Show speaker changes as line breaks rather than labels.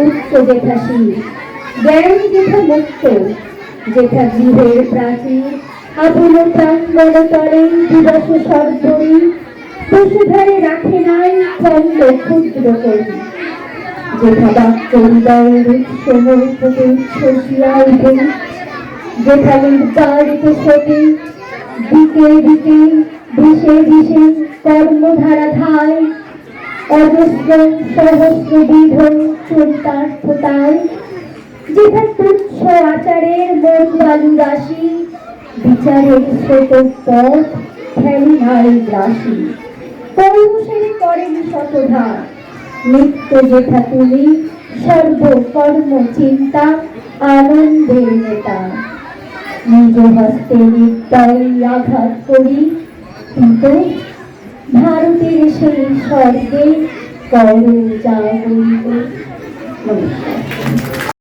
উচ্চ জেঠাশীল, জ্ঞান যেথা মুক্ত, যেথা গৃহের প্রাচীর আবুল প্রাঙ্গণ তলে দিবস সর্বরী বসুধারে রাখে নাই খন্ড ক্ষুদ্র করি, যেথা বাক্য হৃদয়ের উৎসমূর্তকে উচ্ছ্বসিয়া উঠে, যেথা নির্যাতিত সতী দিকে দিকে ভেসে ভেসে কর্মধারা ধায়, অজস্র সহস্র বিধ চরিতার্থতায়, যেথা তুচ্ছ আচারের মন বালু রাশি বিচারের স্রোত পথ ফেলি নাই গ্রাসী, পৌরুষের করেনি শতধার নিত্য যেথা তুমি সর্বকর্ম চিন্তা আনন্দের নেতা, নিজ হস্তে নির্দয় আঘাত করি কিন্তু ভারতের সেই স্বর্গে করো জাগরিত। নমস্কার।